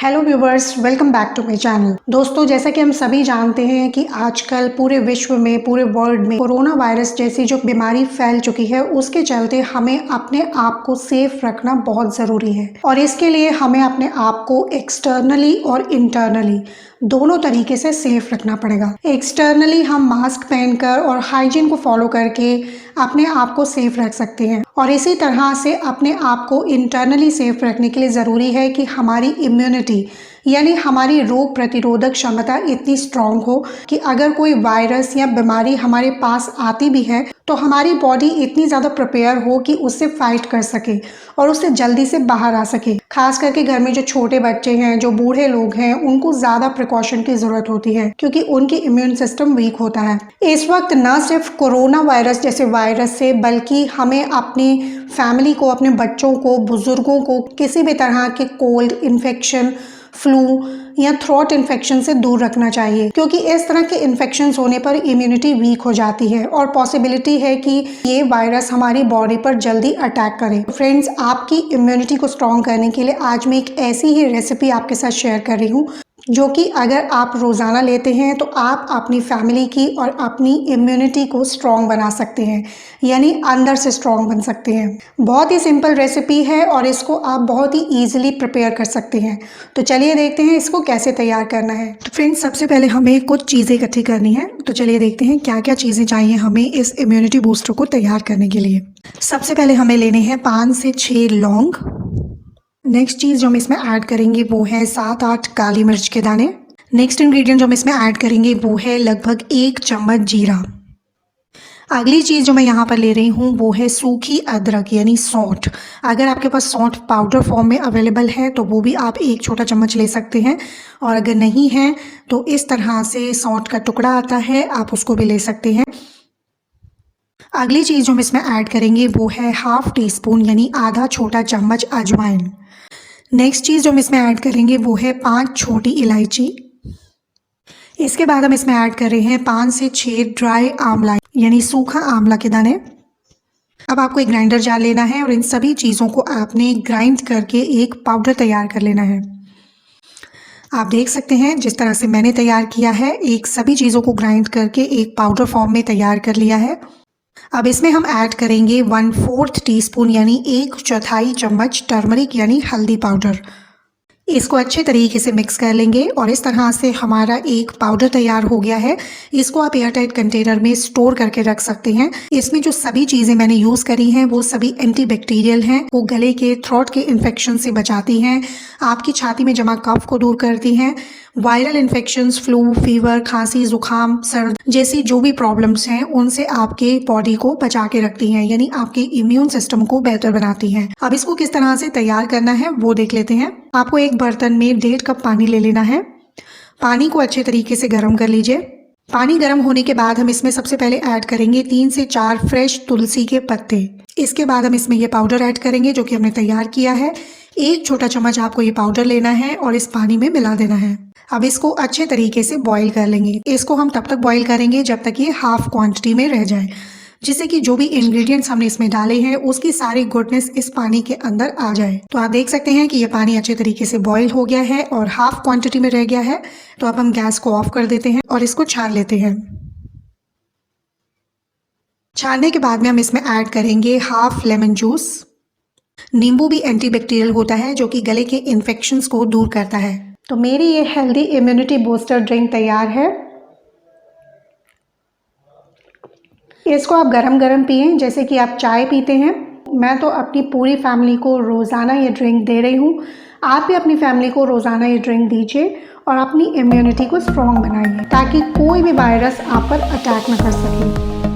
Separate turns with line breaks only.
Hello viewers, welcome back to my channel. दोस्तों, जैसा कि हम सभी जानते हैं कि आजकल पूरे विश्व में, पूरे वर्ल्ड में कोरोना वायरस जैसी जो बीमारी फैल चुकी है, उसके चलते हमें अपने आप को सेफ रखना बहुत ज़रूरी है। और इसके लिए हमें अपने आप को एक्सटर्नली और इंटरनली दोनों तरीके से सेफ रखना पड़ेगा। एक्सटर्नली हम मास्क पहनकर और हाइजीन को फॉलो करके अपने आप को सेफ रख सकते हैं, और इसी तरह से अपने आप को इंटरनली सेफ रखने के लिए ज़रूरी है कि हमारी इम्यूनिटी यानी हमारी रोग प्रतिरोधक क्षमता इतनी स्ट्रांग हो कि अगर कोई वायरस या बीमारी हमारे पास आती भी है तो हमारी बॉडी इतनी ज़्यादा प्रिपेयर हो कि उससे फाइट कर सके और उससे जल्दी से बाहर आ सके। खास करके घर में जो छोटे बच्चे हैं, जो बूढ़े लोग हैं, उनको ज़्यादा प्रिकॉशन की ज़रूरत होती है क्योंकि उनकी इम्यून सिस्टम वीक होता है। इस वक्त न सिर्फ कोरोना वायरस जैसे वायरस से, बल्कि हमें अपनी फैमिली को, अपने बच्चों को, बुजुर्गों को किसी भी तरह के कोल्ड, इन्फेक्शन, फ्लू या थ्रोट इन्फेक्शन से दूर रखना चाहिए, क्योंकि इस तरह के इन्फेक्शंस होने पर इम्यूनिटी वीक हो जाती है और पॉसिबिलिटी है कि ये वायरस हमारी बॉडी पर जल्दी अटैक करे। फ्रेंड्स, आपकी इम्यूनिटी को स्ट्रॉन्ग करने के लिए आज मैं एक ऐसी ही रेसिपी आपके साथ शेयर कर रही हूँ जो कि अगर आप रोज़ाना लेते हैं तो आप अपनी फैमिली की और अपनी इम्यूनिटी को स्ट्रॉन्ग बना सकते हैं, यानी अंदर से स्ट्रॉन्ग बन सकते हैं। बहुत ही सिंपल रेसिपी है और इसको आप बहुत ही ईजिली प्रिपेयर कर सकते हैं। तो चलिए देखते हैं इसको कैसे तैयार करना है। तो फ्रेंड्स, सबसे पहले हमें कुछ चीज़ें इकट्ठी करनी है। तो चलिए देखते हैं क्या क्या चीज़ें चाहिए हमें इस इम्यूनिटी बूस्टर को तैयार करने के लिए। सबसे पहले हमें लेने हैं 5 से 6 लौंग। नेक्स्ट चीज़ जो हम इसमें ऐड करेंगे वो है 7-8 काली मिर्च के दाने। नेक्स्ट इंग्रेडिएंट जो हम इसमें ऐड करेंगे वो है लगभग 1 चम्मच जीरा। अगली चीज़ जो मैं यहाँ पर ले रही हूँ वो है सूखी अदरक यानी सौंठ। अगर आपके पास सौंठ पाउडर फॉर्म में अवेलेबल है तो वो भी आप 1 छोटा चम्मच ले सकते हैं, और अगर नहीं है तो इस तरह से सौंठ का टुकड़ा आता है, आप उसको भी ले सकते हैं। अगली चीज़ जो हम इसमें ऐड करेंगे वो है 1/2 टीस्पून यानी आधा छोटा चम्मच अजवाइन। नेक्स्ट चीज़ जो हम इसमें ऐड करेंगे वो है 5 छोटी इलायची। इसके बाद हम इसमें ऐड कर रहे हैं 5 से 6 ड्राई आंवला यानी सूखा आंवला के दाने। अब आपको एक ग्राइंडर जार लेना है और इन सभी चीज़ों को आपने ग्राइंड करके एक पाउडर तैयार कर लेना है। आप देख सकते हैं जिस तरह से मैंने तैयार किया है, एक सभी चीज़ों को ग्राइंड करके एक पाउडर फॉर्म में तैयार कर लिया है। अब इसमें हम ऐड करेंगे 1/4 टीस्पून यानी 1/4 चम्मच टर्मरिक यानी हल्दी पाउडर। इसको अच्छे तरीके से मिक्स कर लेंगे और इस तरह से हमारा एक पाउडर तैयार हो गया है। इसको आप एयरटाइट कंटेनर में स्टोर करके रख सकते हैं। इसमें जो सभी चीज़ें मैंने यूज़ करी हैं वो सभी एंटीबैक्टीरियल हैं। वो गले के, थ्रोट के इन्फेक्शन से बचाती हैं, आपकी छाती में जमा कफ को दूर करती हैं, वायरल इन्फेक्शंस, फ्लू, फीवर, खांसी, जुकाम, सर्द जैसी जो भी प्रॉब्लम्स हैं उनसे आपके बॉडी को बचा के रखती हैं, यानी आपके इम्यून सिस्टम को बेहतर बनाती हैं। अब इसको किस तरह से तैयार करना है वो देख लेते हैं। आपको एक बर्तन में 1.5 कप पानी ले लेना है। पानी को अच्छे तरीके से गर्म कर लीजिए। पानी गर्म होने के बाद हम इसमें सबसे पहले ऐड करेंगे 3 से 4 फ्रेश तुलसी के पत्ते। इसके बाद हम इसमें ये पाउडर ऐड करेंगे जो कि हमने तैयार किया है। 1 छोटा चम्मच आपको ये पाउडर लेना है और इस पानी में मिला देना है। अब इसको अच्छे तरीके से बॉईल कर लेंगे। इसको हम तब तक बॉईल करेंगे जब तक ये हाफ क्वांटिटी में रह जाए, जिससे कि जो भी इंग्रेडिएंट्स हमने इसमें डाले हैं उसकी सारी गुडनेस इस पानी के अंदर आ जाए। तो आप देख सकते हैं कि ये पानी अच्छे तरीके से बॉईल हो गया है और हाफ क्वांटिटी में रह गया है। तो अब हम गैस को ऑफ कर देते हैं और इसको छान लेते हैं। छानने के बाद में हम इसमें ऐड करेंगे हाफ लेमन जूस। नींबू भी एंटीबैक्टीरियल होता है जो कि गले के इन्फेक्शंस को दूर करता है। तो मेरी ये हेल्दी इम्यूनिटी बूस्टर ड्रिंक तैयार है। इसको आप गरम गरम पिएं जैसे कि आप चाय पीते हैं। मैं तो अपनी पूरी फैमिली को रोज़ाना ये ड्रिंक दे रही हूँ। आप भी अपनी फैमिली को रोज़ाना ये ड्रिंक दीजिए और अपनी इम्यूनिटी को स्ट्रॉन्ग बनाइए ताकि कोई भी वायरस आप पर अटैक न कर सके।